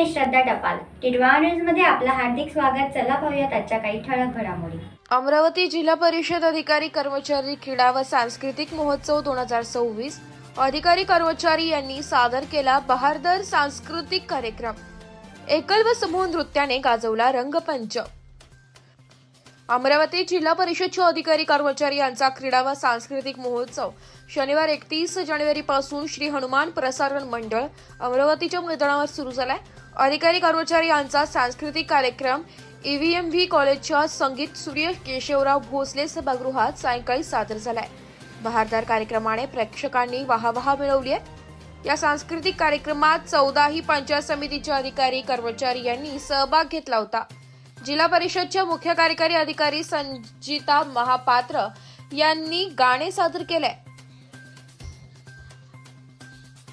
मी श्रद्धा टपाल. टिटवाळा न्यूज मध्ये आपलं हार्दिक स्वागत. चला पाहूयात आजच्या काही ठळक घडामोडी. अमरावती जिल्हा परिषद अधिकारी कर्मचारी क्रीडा व सांस्कृतिक महोत्सव 2026 अधिकारी कर्मचारी यांनी सादर केला बहारदार सांस्कृतिक कार्यक्रम. एकल व समूह नृत्याने गाजवला रंगपंच. अमरावती जिल्हा परिषदचे अधिकारी कर्मचारी यांचा क्रीडा व सांस्कृतिक महोत्सव शनिवार 31 जानेवारी पासून श्री हनुमान प्रसारण मंडळ अमरावतीच्या मैदानावर सुरू झालाय. अधिकारी कर्मचारी यांचा सांस्कृतिक कार्यक्रम EVMV कॉलेजच्या संगीत सूर्य केशवराव भोसले सभागृहात सायंकाळी सादर झालाय. बहारदार कार्यक्रमाने प्रेक्षकांनी वाहवा मिळवली आहे. या सांस्कृतिक कार्यक्रमात 14ही पंचायत समितीचे अधिकारी कर्मचारी यांनी सहभाग घेतला होता. जिल्हा परिषदच्या मुख्य कार्यकारी अधिकारी संजिता महापात्र यांनी गाणे सादर केले,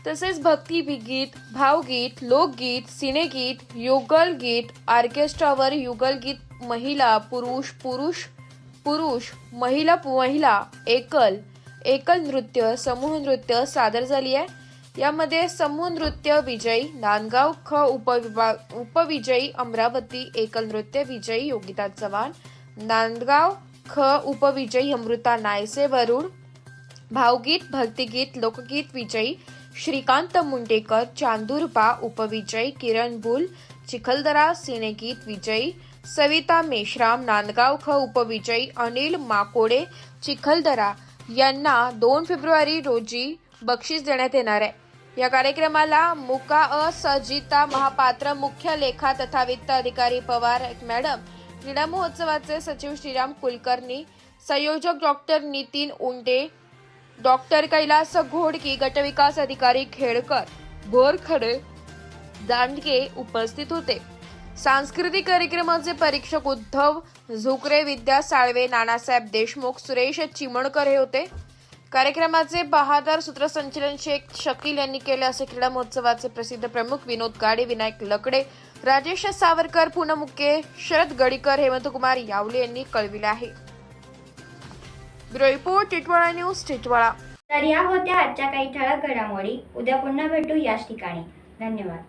तसेच भक्तिगीत, भावगीत, लोकगीत, सिनेगीत, युगल गीत, ऑर्केस्ट्रावर युगल गीत, महिला पुरुष पुरुष पुरुष महिला महिला एकल नृत्य, समूह नृत्य सादर झाली आहे. यामध्ये समूह नृत्य विजयी नांदगाव ख उपविजयी अमरावती, एकल नृत्य विजयी योगिता चव्हाण, नांदगाव ख उपविजयी अमृता नायसे वरुड, भावगीत भक्तिगीत लोकगीत विजयी श्रीकांत मुंडेकर, चांदुरबा उपविजयी किरण बुल, चिखलदरा सिनेगीत विजयी सविता मेश्राम, नांदगाव ख उपविजयी अनिल माकोडे, चिखलदरा यांना 2 फेब्रुवारी रोजी बक्षीस देण्यात येणार आहे. या कार्यक्रमाला संजिता महापात्र, मुख्य लेखा तथा वित्त अधिकारी पवार मॅडम, क्रीडा महोत्सवाचे सचिव श्रीराम कुलकर्णी, संयोजक डॉक्टर नितीन उंडे, डॉक्टर कैलास घोडकी, गटविकास अधिकारी खेडकर, बोरखडे, दांडगे उपस्थित होते. सांस्कृतिक कार्यक्रमाचे परीक्षक उद्धव झुकरे, विद्या साळवे, नानासाहेब देशमुख, सुरेश चिमणकर हे होते. कार्यक्रमाचे बहादर सूत्रसंचालन शेख शकील यांनी केले, असे क्रीडा महोत्सवाचे प्रसिद्ध प्रमुख विनोद गाडे, विनायक लकडे, राजेश सावरकर, पूनम मुके, शरद गडीकर, हेमंतकुमार यावले यांनी कळविले आहे. Bureau report, Titwala news, Titwala. तर या होत्या आजच्या काही ठळक घडामोडी. उद्या पुन्हा भेटू याच ठिकाणी. धन्यवाद.